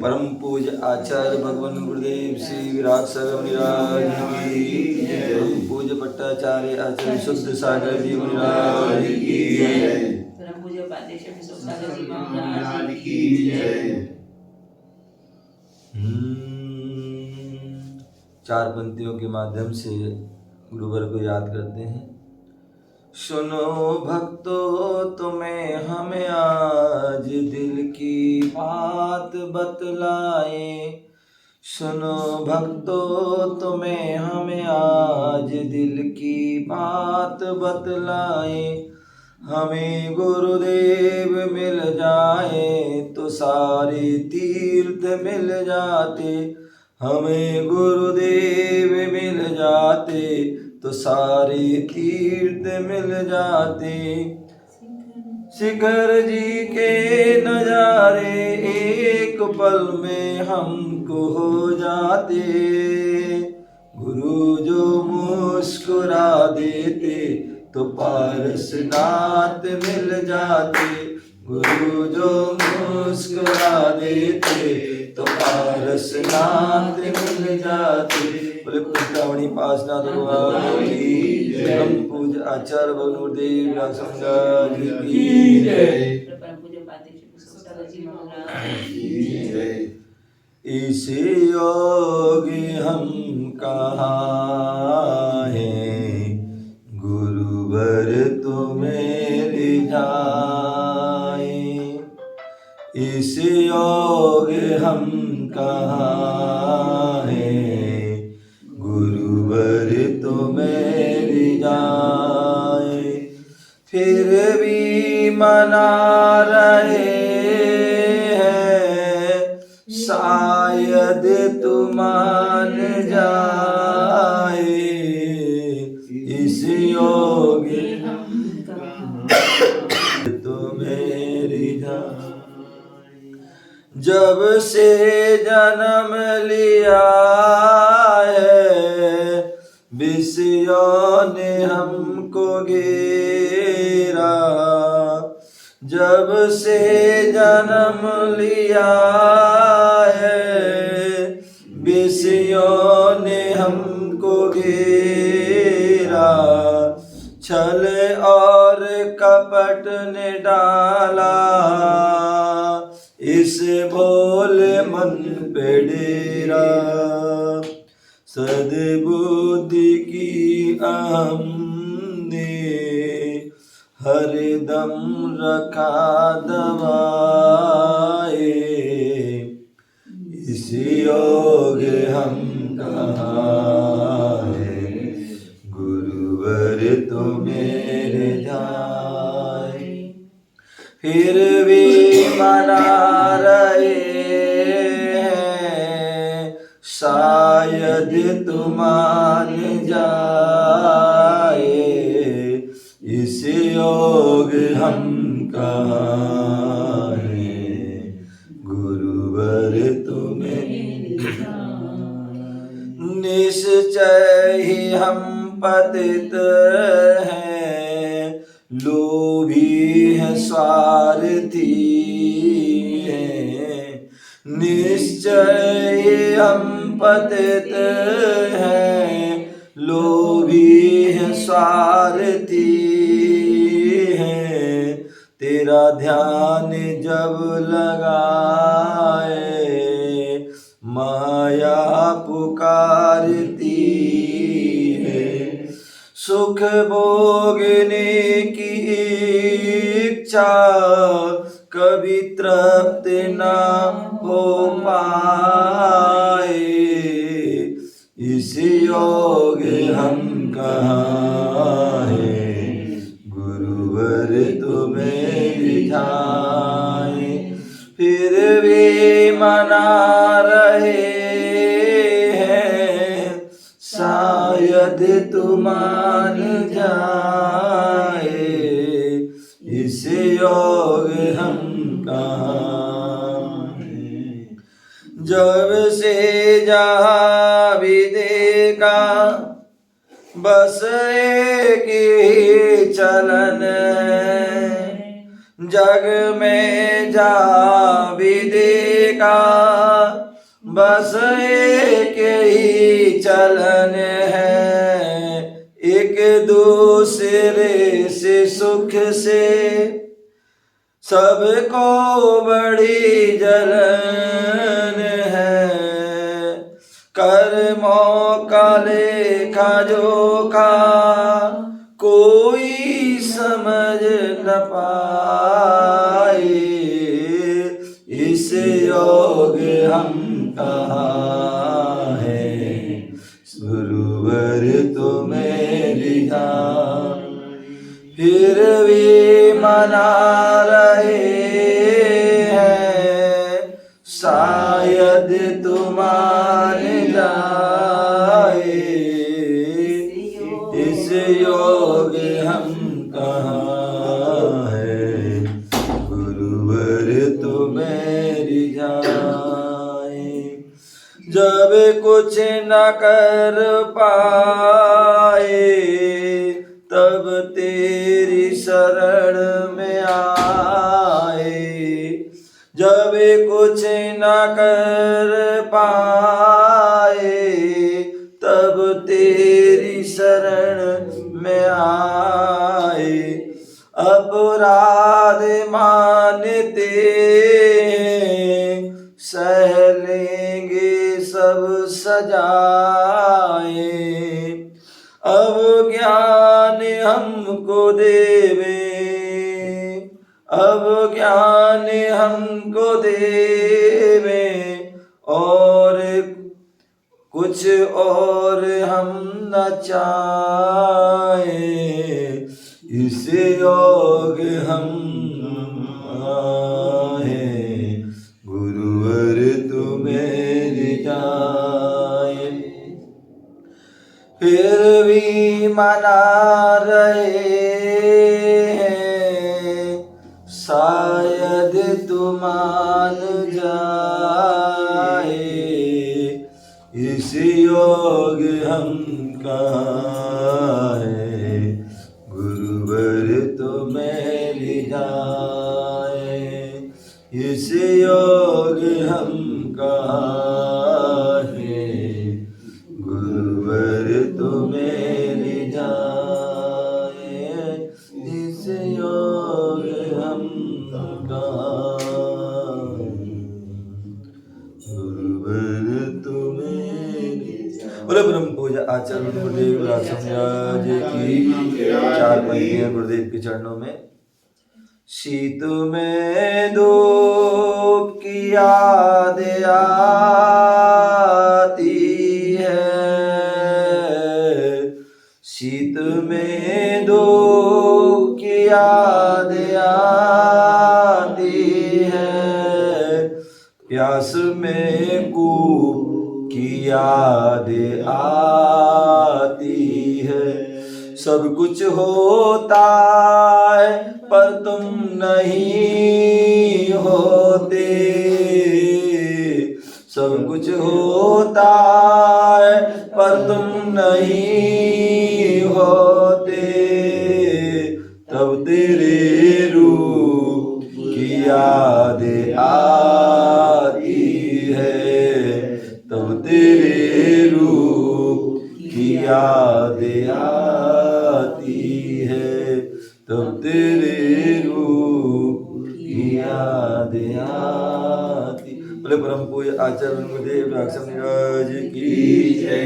परम पूज्य आचार्य भगवान गुरुदेव श्री विराट सागर मुनिराज की जय। परम पूज्य पट्टाचार्य आचार्य शुद्ध सागर जी मुनिराज की जय। परम पूज्य उपाध्याय विश्व सागर जी महाराज की जय। चार पंक्तियों के माध्यम से गुरुवर को याद करते हैं। सुनो भक्तों तुम्हें हमें आज दिल की बात बतलाए। सुनो भक्तों तुम्हें हमें आज दिल की बात बतलाए। हमें गुरुदेव मिल जाए तो सारे तीर्थ मिल जाते। हमें गुरुदेव मिल जाते तो सारे तीर्थ मिल जाते। शिखर जी के नजारे एक पल में हमको हो जाते। गुरु जो मुस्कुरा देते तो पारसनाथ मिल जाते। गुरु जो मुस्कुरा देते तो पारसनाथ मिल जाते। बोले पुष्टावणी पासनाथ भगवान की जय। परम पूज्य आचार्य भगवान गुरुदेव राजसंगार की जय। परम पूज्य उपाध्याय विश्व सागर जी महाराज की जय। इस योग हम कहाँ हैं गुरुवर तुम्हें रिझाए। इस योग हम कहाँ हैं गुरुवर तुम्हें रिझाए। फिर भी मना रहे हैं शायद तुम मान जाए। इस योग तुम्हें रिझाए। जब से जन्म लिया है विषयों ने हमको घेरा। जब से जन्म लिया है विषयों ने हमको घेरा। छल और कपट ने डाला इस भोले मन पे डेरा। सद्बुद्धि की हमने हरदम रखा दबाए। इस योग हम कहाँ हैं गुरुवर तुम्हें रिझाए। फिर भी मना रहे हैं शायद तुम मान जाए। इस योग हम कहाँ हैं गुरुवर तुम्हें निश्चय ही हम पतित हैं लोभी है स्वार्थी है। निश्चय हम पतित हैं लोभी है स्वार्थी है। तेरा ध्यान जब लगाए माया पुकारती है। सुख भोगने की इच्छा कभी तृप्त न हो पाए। इस योग हम कहाँ हैं गुरुवर तुम्हें रिझाए। फिर भी मना रहे हैं शायद तुम मान जाए। इस योग हम कहाँ हैं। जब से जहाँ भी देखा बस एक ही चलन जग में जा भी देखा बस एक ही चलन है, एक दूसरे से सुख से सबको बड़ी जलन है। कर्मों का लेखा जोखा कोई समझ न पाए, इस योग हम कहाँ है, गुरुवर तो मेरी जान। फिर भी मना रहे हैं, शायद तुम मान जाए, इस योग हम कहाँ है, गुरुवर तो मेरी जाए। जब कुछ न कर पाए तब तेरी शरण में आए, जब कुछ न कर पाए तब तेरी शरण में आए। अपराध मानते सह लेंगे सब सजाए, अब ज्ञान हमको देवे, अब ज्ञान हमको देवे, और कुछ और हम न चाहे, इस योग हम आए, गुरुवर तू मेरी जाए। फिर भी मना रहे हैं, शायद तू मान जाए, इस योग हम कहाँ है, गुरुवर तो मेरी जाए, इस योग हम कहाँ है, गुरुवर तो मेरी जाए, इस योग हम कहाँ, गुरुवर तो मेरी जाए। बोले ब्रह्म पूजा आचार्य गुरुदेव राज की चार पंक्तियां गुरुदेव के चरणों में। शीत में धूप की याद आती है, शीत में धूप की याद आती है, प्यास में कूप की याद आती है। सब कुछ होता है पर तुम नहीं होते, सब कुछ होता है पर तुम नहीं होते, तब तेरे रूप की याद आती है, तब तेरे रूप की याद आती है, तब तेरे रूप की याद आती। बोले परम पूज्य आचार्य गुरुदेव राक्षस निराज की जय।